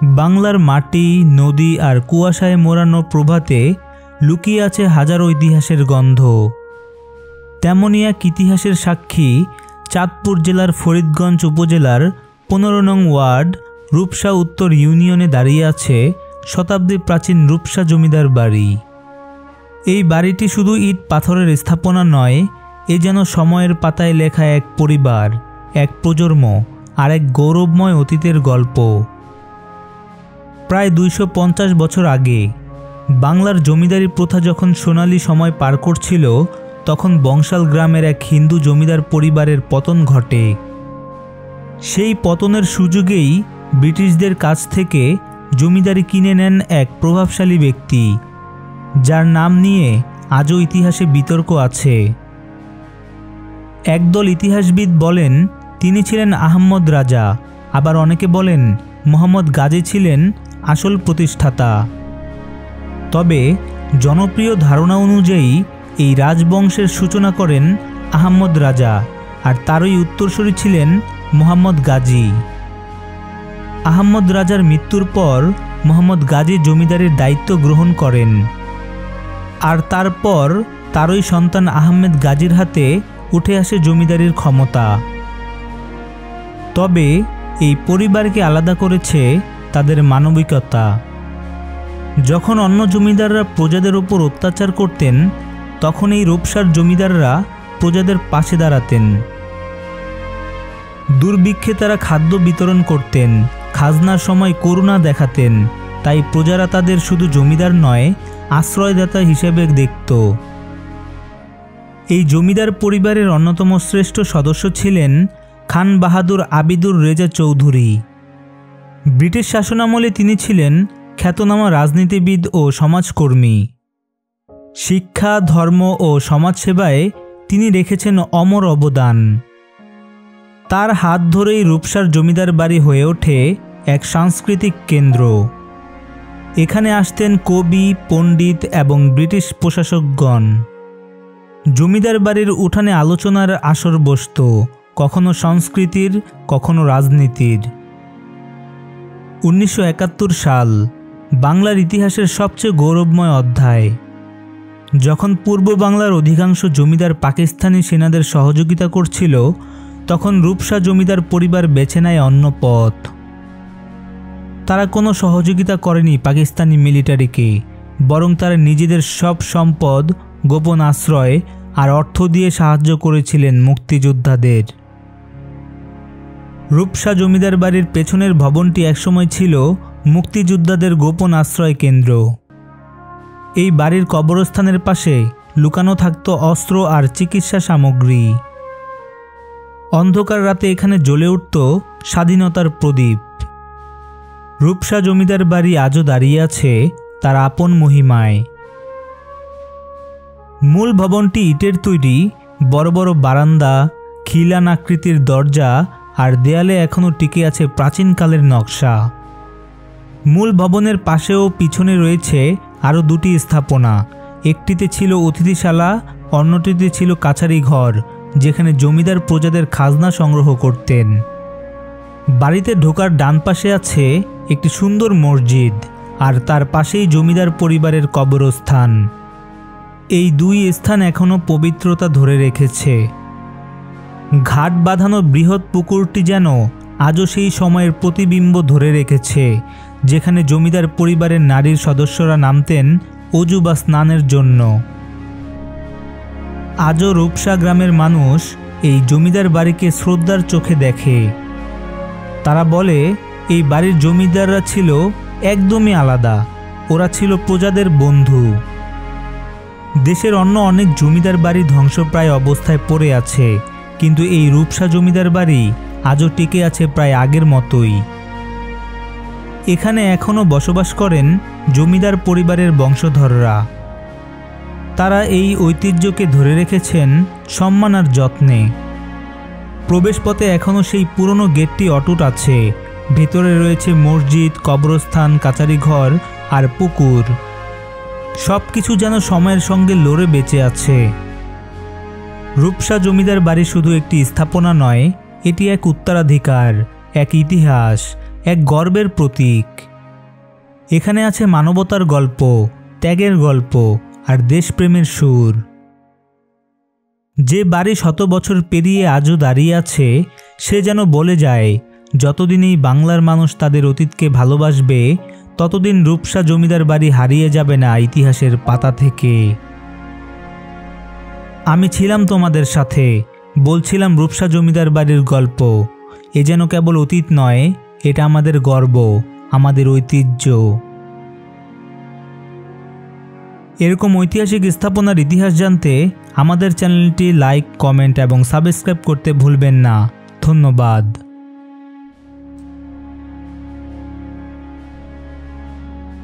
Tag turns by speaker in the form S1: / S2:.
S1: বাংলার মাটি, নদী আর কুয়াশায় মোড়ানো প্রভাতে লুকিয়ে আছে হাজারো ইতিহাসের গন্ধ। তেমনই এক ইতিহাসের সাক্ষী চাঁদপুর জেলার ফরিদগঞ্জ উপজেলার 15 নং ওয়ার্ড রূপসা উত্তর ইউনিয়নে দাঁড়িয়ে আছে শতাব্দী প্রাচীন রূপসা জমিদার বাড়ি। এই বাড়িটি শুধু ইট পাথরের স্থাপনা নয়, এ যেন সময়ের পাতায় লেখা এক পরিবার, এক প্রজন্ম আর এক গৌরবময় অতীতের গল্প। প্রায় 250 বছর আগে বাংলার জমিদারি প্রথা যখন সোনালী সময় পার করছিল, তখন বংশাল গ্রামের এক হিন্দু জমিদার পরিবারের পতন ঘটে। সেই পতনের সুযোগেই ব্রিটিশদের কাছ থেকে জমিদারি কিনে নেন এক প্রভাবশালী ব্যক্তি, যার নাম নিয়ে আজও ইতিহাসে বিতর্ক আছে। একদল ইতিহাসবিদ বলেন তিনি ছিলেন আহম্মদ রাজা, আবার অনেকে বলেন মোহাম্মদ গাজী ছিলেন আসল প্রতিষ্ঠাতা। তবে জনপ্রিয় ধারণা অনুযায়ী এই রাজবংশের সূচনা করেন আহম্মদ রাজা, আর তারই উত্তরসূরি ছিলেন মোহাম্মদ গাজী। আহম্মদ রাজার মৃত্যুর পর মোহাম্মদ গাজী জমিদারির দায়িত্ব গ্রহণ করেন, আর তারপর তারই সন্তান আহমেদ গাজীর হাতে উঠে আসে জমিদারির ক্ষমতা। তবে এই পরিবারকে আলাদা করেছে তাদের মানবিকতা। যখন অন্য জমিদাররা প্রজাদের ওপর অত্যাচার করতেন, তখন এই রূপসার জমিদাররা প্রজাদের পাশে দাঁড়াতেন। দুর্ভিক্ষে তারা খাদ্য বিতরণ করতেন, খাজনার সময় করুণা দেখাতেন। তাই প্রজারা তাদের শুধু জমিদার নয়, আশ্রয়দাতা হিসেবে দেখত। এই জমিদার পরিবারের অন্যতম শ্রেষ্ঠ সদস্য ছিলেন খান বাহাদুর আবিদুর রেজা চৌধুরী। ব্রিটিশ শাসনামলে তিনি ছিলেন খ্যাতনামা রাজনীতিবিদ ও সমাজকর্মী। শিক্ষা, ধর্ম ও সমাজসেবায় তিনি রেখেছেন অমর অবদান। তার হাত ধরেই রূপসার জমিদার বাড়ি হয়ে ওঠে এক সাংস্কৃতিক কেন্দ্র। এখানে আসতেন কবি, পণ্ডিত এবং ব্রিটিশ প্রশাসকগণ। জমিদার বাড়ির উঠানে আলোচনার আসর বসত, কখনো সংস্কৃতির, কখনো রাজনীতির। 1971 সাল বাংলার ইতিহাসের সবচেয়ে গৌরবময় অধ্যায়। যখন পূর্ব বাংলার অধিকাংশ জমিদার পাকিস্তানি সেনাদের সহযোগিতা করছিল, তখন রূপসা জমিদার পরিবার বেছে নেয় অন্য পথ। তারা কোনো সহযোগিতা করেনি পাকিস্তানি মিলিটারিকে, বরং তারা নিজেদের সব সম্পদ, গোপন আশ্রয় আর অর্থ দিয়ে সাহায্য করেছিলেন মুক্তিযোদ্ধাদের। রূপসা জমিদার বাড়ির পেছনের ভবনটি একসময় ছিল মুক্তিযোদ্ধাদের গোপন আশ্রয় কেন্দ্র। এই বাড়ির কবরস্থানের পাশে লুকানো থাকত অস্ত্র আর চিকিৎসা সামগ্রী। অন্ধকার রাতে এখানে জ্বলে উঠত স্বাধীনতার প্রদীপ। রূপসা জমিদার বাড়ি আজও দাঁড়িয়ে আছে তার আপন মহিমায়। মূল ভবনটি ইটের তৈরি, বড় বড় বারান্দা, খিলান আকৃতির দরজা আর দেয়ালে এখনও টিকে আছে প্রাচীনকালের নকশা। মূল ভবনের পাশে ও পিছনে রয়েছে আরও দুটি স্থাপনা। একটিতে ছিল অতিথিশালা, অন্যটিতে ছিল কাছারি ঘর, যেখানে জমিদার প্রজাদের খাজনা সংগ্রহ করতেন। বাড়িতে ঢোকার ডান পাশে আছে একটি সুন্দর মসজিদ, আর তার পাশেই জমিদার পরিবারের কবরস্থান। এই দুই স্থান এখনও পবিত্রতা ধরে রেখেছে। ঘাট বাঁধানো বৃহৎ পুকুরটি যেন আজও সেই সময়ের প্রতিবিম্ব ধরে রেখেছে, যেখানে জমিদার পরিবারের নারীর সদস্যরা নামতেন অজু বা স্নানের জন্য। আজও রূপসা গ্রামের মানুষ এই জমিদার বাড়িকে শ্রদ্ধার চোখে দেখে। তারা বলে এই বাড়ির জমিদাররা ছিল একদমই আলাদা, ওরা ছিল প্রজাদের বন্ধু। দেশের অন্য অনেক জমিদার বাড়ি ধ্বংসপ্রায় অবস্থায় পড়ে আছে, কিন্তু এই রূপসা জমিদার বাড়ি আজও টিকে আছে প্রায় আগের মতোই। এখানে এখনও বসবাস করেন জমিদার পরিবারের বংশধররা। তারা এই ঐতিহ্যকে ধরে রেখেছেন সম্মান আর যত্নে। প্রবেশপথে এখনও সেই পুরনো গেটটি অটুট আছে। ভেতরে রয়েছে মসজিদ, কবরস্থান, কাছারি ঘর আর পুকুর। সব কিছু যেন সময়ের সঙ্গে লড়ে বেঁচে আছে। রূপসা জমিদার বাড়ি শুধু একটি স্থাপনা নয়, এটি এক উত্তরাধিকার, এক ইতিহাস, এক গর্বের প্রতীক। এখানে আছে মানবতার গল্প, ত্যাগের গল্প আর দেশপ্রেমের সুর। যে বাড়ি শত বছর পেরিয়ে আজও দাঁড়িয়ে আছে, সে যেন বলে যায়, যতদিন এই বাংলার মানুষ তাদের অতীতকে ভালোবাসবে, ততদিন রূপসা জমিদার বাড়ি হারিয়ে যাবে না ইতিহাসের পাতা থেকে। আমি ছিলাম তোমাদের সাথে, বলছিলাম রূপসা জমিদার বাড়ির গল্প। এ যেন কেবল অতীত নয়, এটা আমাদের গর্ব, আমাদের ঐতিহ্য। এরকম ঐতিহাসিক স্থাপনার ইতিহাস জানতে আমাদের চ্যানেলটি লাইক, কমেন্ট এবং সাবস্ক্রাইব করতে ভুলবেন না। ধন্যবাদ।